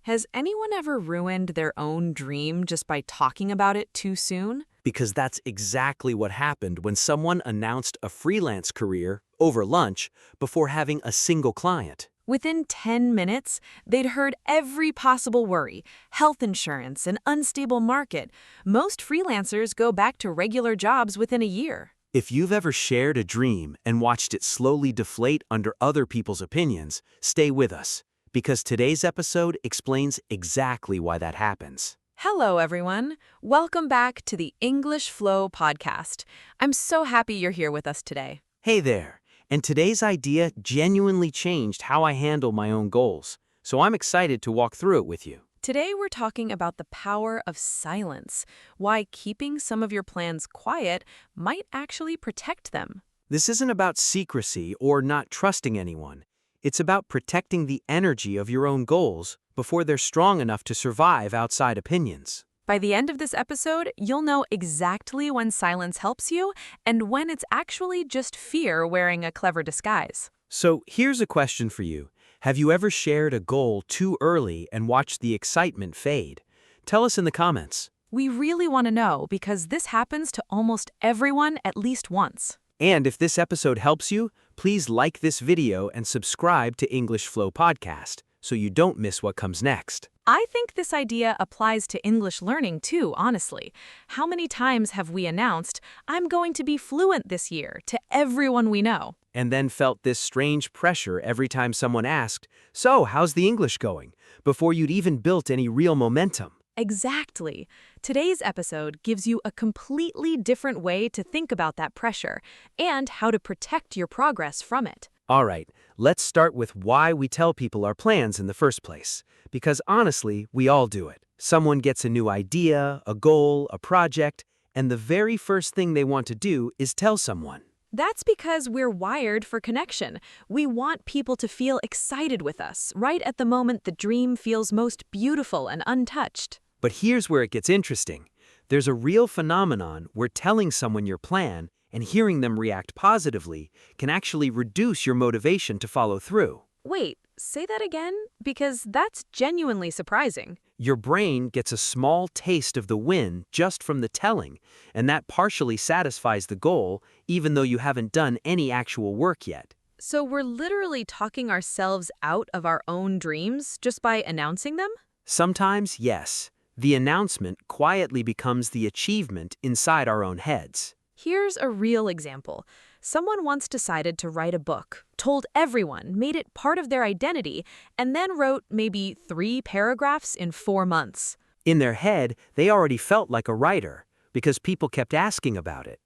Has anyone ever ruined their own dream just by talking about it too soon? Because that's exactly what happened when someone announced a freelance career over lunch before having a single client. Within 10 minutes, they'd heard every possible worry: health insurance, an unstable market. Most freelancers go back to regular jobs within a year. If you've ever shared a dream and watched it slowly deflate under other people's opinions, stay with us, because today's episode explains exactly why that happens. Hello, everyone. Welcome back to the English Flow podcast. I'm so happy you're here with us today. Hey there, and today's idea genuinely changed how I handle my own goals, so I'm excited to walk through it with you. Today, we're talking about the power of silence, why keeping some of your plans quiet might actually protect them. This isn't about secrecy or not trusting anyone. It's about protecting the energy of your own goals before they're strong enough to survive outside opinions. By the end of this episode, you'll know exactly when silence helps you and when it's actually just fear wearing a clever disguise. So here's a question for you. Have you ever shared a goal too early and watched the excitement fade? Tell us in the comments. We really want to know because this happens to almost everyone at least once. And if this episode helps you, please like this video and subscribe to English Flow Podcast so you don't miss what comes next. I think this idea applies to English learning too, honestly. How many times have we announced, "I'm going to be fluent this year," to everyone we know? And then felt this strange pressure every time someone asked, "So, how's the English going?" before you'd even built any real momentum. Exactly. Today's episode gives you a completely different way to think about that pressure and how to protect your progress from it. All right, let's start with why we tell people our plans in the first place. Because honestly, we all do it. Someone gets a new idea, a goal, a project, and the very first thing they want to do is tell someone. That's because we're wired for connection. We want people to feel excited with us, right at the moment the dream feels most beautiful and untouched. But here's where it gets interesting. There's a real phenomenon where telling someone your plan and hearing them react positively can actually reduce your motivation to follow through. Wait, say that again? Because that's genuinely surprising. Your brain gets a small taste of the win just from the telling, and that partially satisfies the goal, even though you haven't done any actual work yet. So we're literally talking ourselves out of our own dreams just by announcing them? Sometimes, yes. The announcement quietly becomes the achievement inside our own heads. Here's a real example. Someone once decided to write a book, told everyone, made it part of their identity, and then wrote maybe 3 paragraphs in 4 months. In their head, they already felt like a writer because people kept asking about it.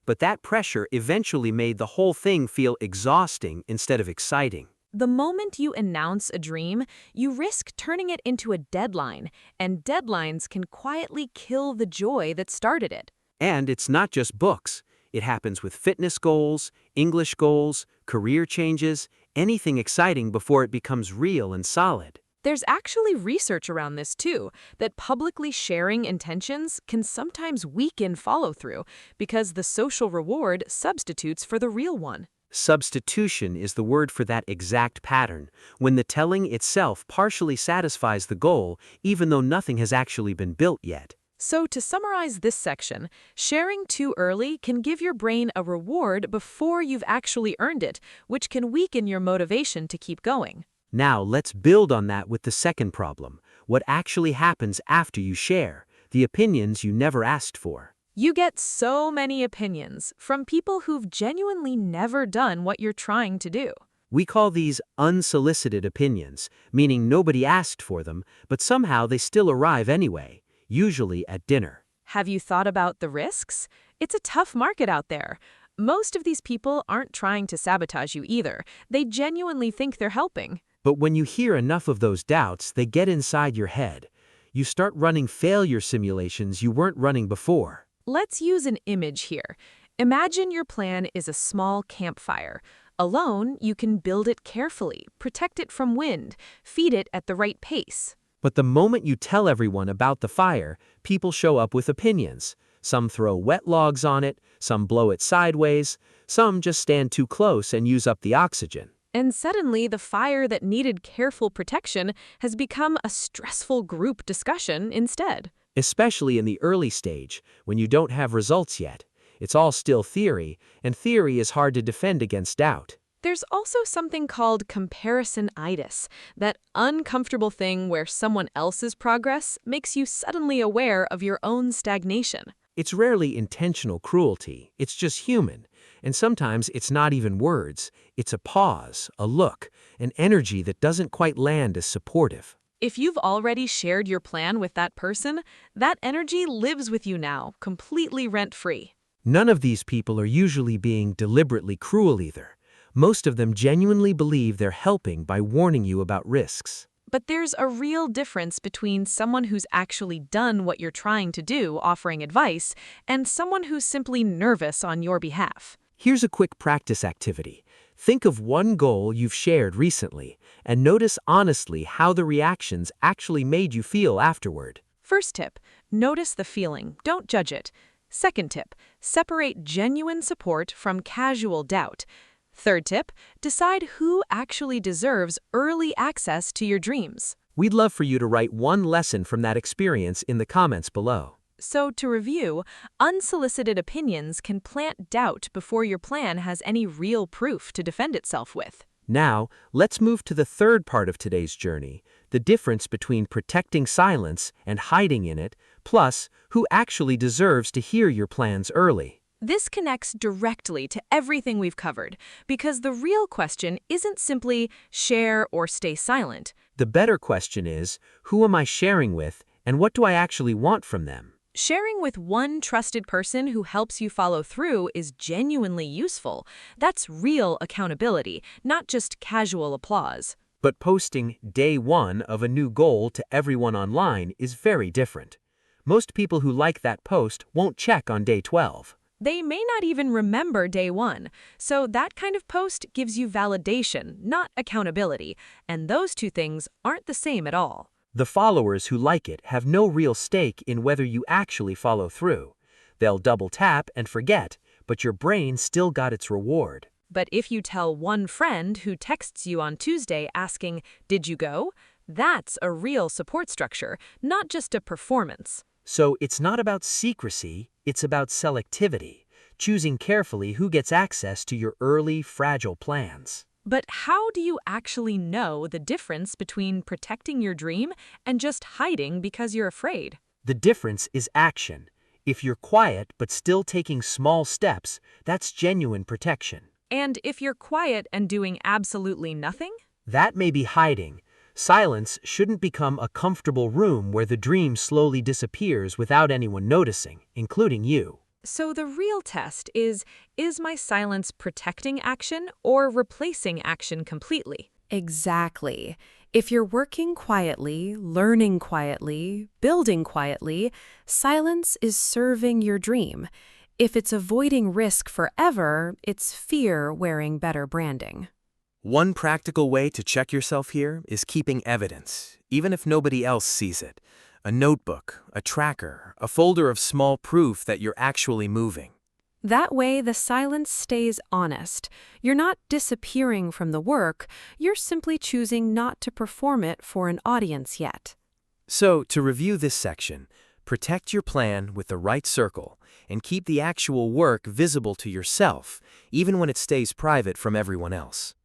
But that pressure eventually made the whole thing feel exhausting instead of exciting. The moment you announce a dream, you risk turning it into a deadline, and deadlines can quietly kill the joy that started it. And it's not just books. It happens with fitness goals, English goals, career changes, anything exciting before it becomes real and solid. There's actually research around this too, that publicly sharing intentions can sometimes weaken follow-through because the social reward substitutes for the real one. Substitution is the word for that exact pattern, when the telling itself partially satisfies the goal even though nothing has actually been built yet. So to summarize this section, sharing too early can give your brain a reward before you've actually earned it, which can weaken your motivation to keep going. Now let's build on that with the second problem, what actually happens after you share, the opinions you never asked for. You get so many opinions from people who've genuinely never done what you're trying to do. We call these unsolicited opinions, meaning nobody asked for them, but somehow they still arrive anyway. Usually at dinner. Have you thought about the risks? It's a tough market out there. Most of these people aren't trying to sabotage you either. They genuinely think they're helping. But when you hear enough of those doubts, they get inside your head. You start running failure simulations you weren't running before. Let's use an image here. Imagine your plan is a small campfire. Alone, you can build it carefully, protect it from wind, feed it at the right pace. But the moment you tell everyone about the fire, people show up with opinions. Some throw wet logs on it, some blow it sideways, some just stand too close and use up the oxygen. And suddenly, the fire that needed careful protection has become a stressful group discussion instead. Especially in the early stage, when you don't have results yet. It's all still theory, and theory is hard to defend against doubt. There's also something called comparisonitis, that uncomfortable thing where someone else's progress makes you suddenly aware of your own stagnation. It's rarely intentional cruelty, it's just human. And sometimes it's not even words, it's a pause, a look, an energy that doesn't quite land as supportive. If you've already shared your plan with that person, that energy lives with you now, completely rent-free. None of these people are usually being deliberately cruel either. Most of them genuinely believe they're helping by warning you about risks. But there's a real difference between someone who's actually done what you're trying to do, offering advice, and someone who's simply nervous on your behalf. Here's a quick practice activity. Think of one goal you've shared recently and notice honestly how the reactions actually made you feel afterward. First tip, notice the feeling, don't judge it. Second tip, separate genuine support from casual doubt. Third tip, decide who actually deserves early access to your dreams. We'd love for you to write one lesson from that experience in the comments below. So to review, unsolicited opinions can plant doubt before your plan has any real proof to defend itself with. Now, let's move to the third part of today's journey, the difference between protecting silence and hiding in it, plus who actually deserves to hear your plans early. This connects directly to everything we've covered, because the real question isn't simply share or stay silent. The better question is, who am I sharing with and what do I actually want from them? Sharing with one trusted person who helps you follow through is genuinely useful. That's real accountability, not just casual applause. But posting day one of a new goal to everyone online is very different. Most people who like that post won't check on day 12. They may not even remember day one, so that kind of post gives you validation, not accountability, and those two things aren't the same at all. The followers who like it have no real stake in whether you actually follow through. They'll double tap and forget, but your brain still got its reward. But if you tell one friend who texts you on Tuesday asking, "Did you go?" that's a real support structure, not just a performance. So it's not about secrecy, it's about selectivity, choosing carefully who gets access to your early, fragile plans. But how do you actually know the difference between protecting your dream and just hiding because you're afraid? The difference is action. If you're quiet but still taking small steps, that's genuine protection. And if you're quiet and doing absolutely nothing? That may be hiding. Silence shouldn't become a comfortable room where the dream slowly disappears without anyone noticing, including you. So the real test is my silence protecting action or replacing action completely? Exactly. If you're working quietly, learning quietly, building quietly, silence is serving your dream. If it's avoiding risk forever, it's fear wearing better branding. One practical way to check yourself here is keeping evidence, even if nobody else sees it. A notebook, a tracker, a folder of small proof that you're actually moving. That way, the silence stays honest. You're not disappearing from the work, you're simply choosing not to perform it for an audience yet. So, to review this section, protect your plan with the right circle and keep the actual work visible to yourself, even when it stays private from everyone else.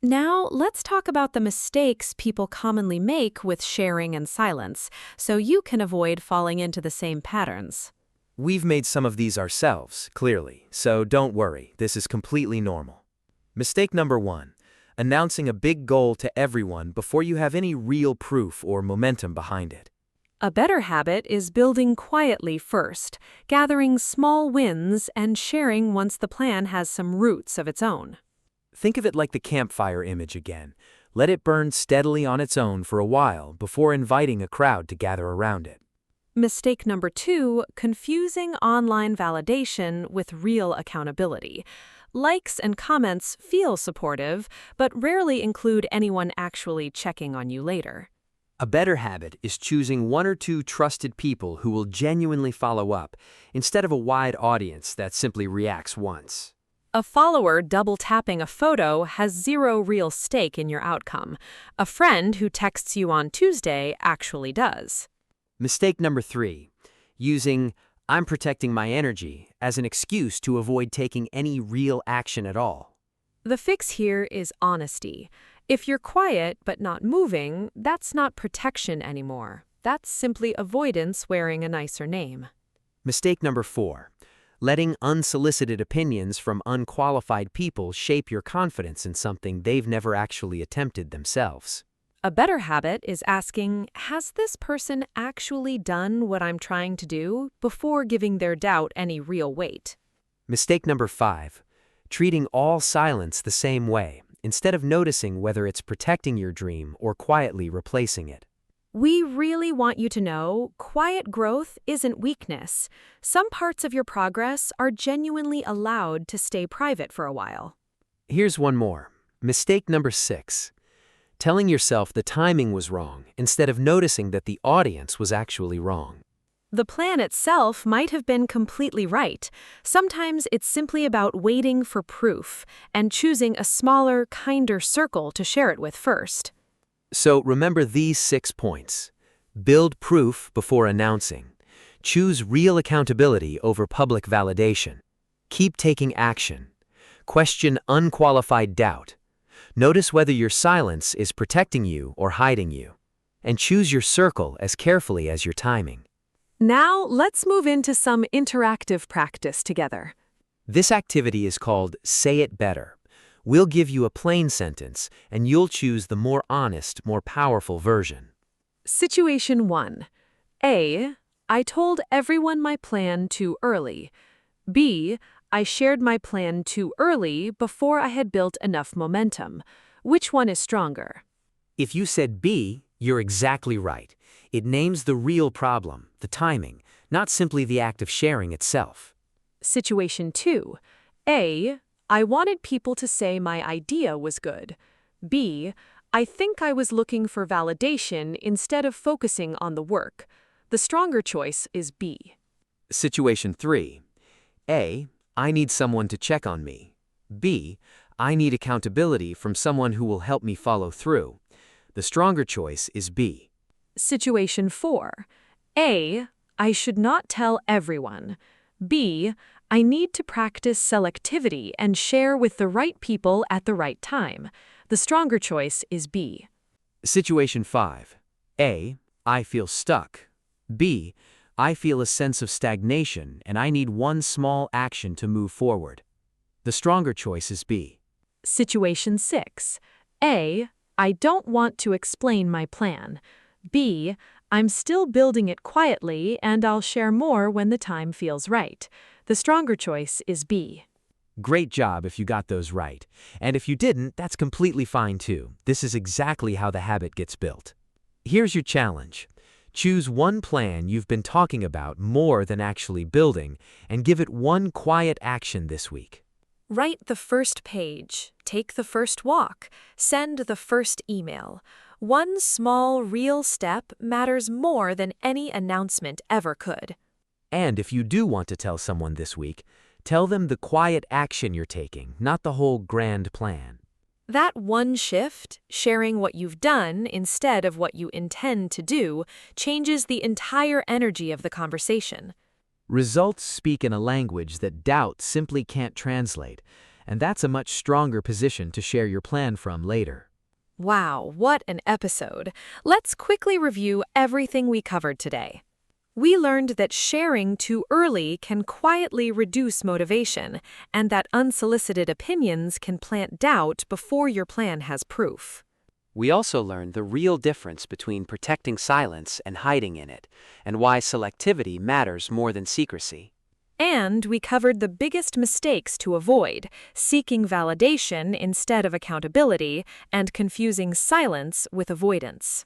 Now, let's talk about the mistakes people commonly make with sharing and silence, so you can avoid falling into the same patterns. We've made some of these ourselves, clearly, so don't worry, this is completely normal. Mistake number 1, announcing a big goal to everyone before you have any real proof or momentum behind it. A better habit is building quietly first, gathering small wins and sharing once the plan has some roots of its own. Think of it like the campfire image again. Let it burn steadily on its own for a while before inviting a crowd to gather around it. Mistake number 2, confusing online validation with real accountability. Likes and comments feel supportive, but rarely include anyone actually checking on you later. A better habit is choosing 1 or 2 trusted people who will genuinely follow up, instead of a wide audience that simply reacts once. A follower double-tapping a photo has zero real stake in your outcome. A friend who texts you on Tuesday actually does. Mistake number 3. Using "I'm protecting my energy" as an excuse to avoid taking any real action at all. The fix here is honesty. If you're quiet but not moving, that's not protection anymore. That's simply avoidance wearing a nicer name. Mistake number 4. Letting unsolicited opinions from unqualified people shape your confidence in something they've never actually attempted themselves. A better habit is asking, has this person actually done what I'm trying to do, before giving their doubt any real weight? Mistake number 5. Treating all silence the same way, instead of noticing whether it's protecting your dream or quietly replacing it. We really want you to know, quiet growth isn't weakness. Some parts of your progress are genuinely allowed to stay private for a while. Here's one more. Mistake number 6. Telling yourself the timing was wrong instead of noticing that the audience was actually wrong. The plan itself might have been completely right. Sometimes it's simply about waiting for proof and choosing a smaller, kinder circle to share it with first. So remember these 6 points. Build proof before announcing. Choose real accountability over public validation. Keep taking action. Question unqualified doubt. Notice whether your silence is protecting you or hiding you. And choose your circle as carefully as your timing. Now, let's move into some interactive practice together. This activity is called Say It Better. We'll give you a plain sentence, and you'll choose the more honest, more powerful version. Situation 1. A. I told everyone my plan too early. B. I shared my plan too early before I had built enough momentum. Which one is stronger? If you said B, you're exactly right. It names the real problem, the timing, not simply the act of sharing itself. Situation 2. A. I wanted people to say my idea was good. B. I think I was looking for validation instead of focusing on the work. The stronger choice is B. Situation 3. A. I need someone to check on me. B. I need accountability from someone who will help me follow through. The stronger choice is B. Situation 4. A. I should not tell everyone. B. I need to practice selectivity and share with the right people at the right time. The stronger choice is B. Situation 5. A. I feel stuck. B. I feel a sense of stagnation and I need one small action to move forward. The stronger choice is B. Situation 6. A. I don't want to explain my plan. B. I'm still building it quietly and I'll share more when the time feels right. The stronger choice is B. Great job if you got those right. And if you didn't, that's completely fine too. This is exactly how the habit gets built. Here's your challenge. Choose one plan you've been talking about more than actually building and give it one quiet action this week. Write the first page, take the first walk, send the first email. One small, real step matters more than any announcement ever could. And if you do want to tell someone this week, tell them the quiet action you're taking, not the whole grand plan. That one shift, sharing what you've done instead of what you intend to do, changes the entire energy of the conversation. Results speak in a language that doubt simply can't translate, and that's a much stronger position to share your plan from later. Wow, what an episode! Let's quickly review everything we covered today. We learned that sharing too early can quietly reduce motivation, and that unsolicited opinions can plant doubt before your plan has proof. We also learned the real difference between protecting silence and hiding in it, and why selectivity matters more than secrecy. And we covered the biggest mistakes to avoid, seeking validation instead of accountability, and confusing silence with avoidance.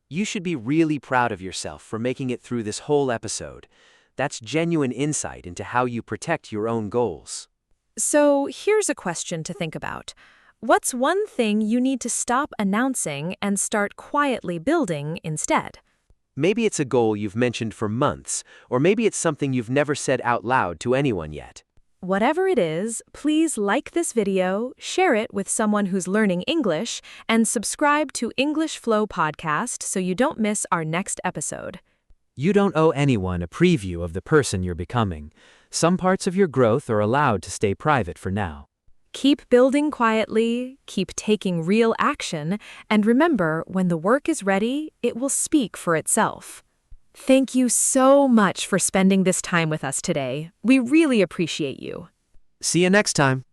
You should be really proud of yourself for making it through this whole episode. That's genuine insight into how you protect your own goals. So here's a question to think about. What's one thing you need to stop announcing and start quietly building instead? Maybe it's a goal you've mentioned for months, or maybe it's something you've never said out loud to anyone yet. Whatever it is, please like this video, share it with someone who's learning English, and subscribe to English Flow Podcast so you don't miss our next episode. You don't owe anyone a preview of the person you're becoming. Some parts of your growth are allowed to stay private for now. Keep building quietly, keep taking real action, and remember, when the work is ready, it will speak for itself. Thank you so much for spending this time with us today. We really appreciate you. See you next time.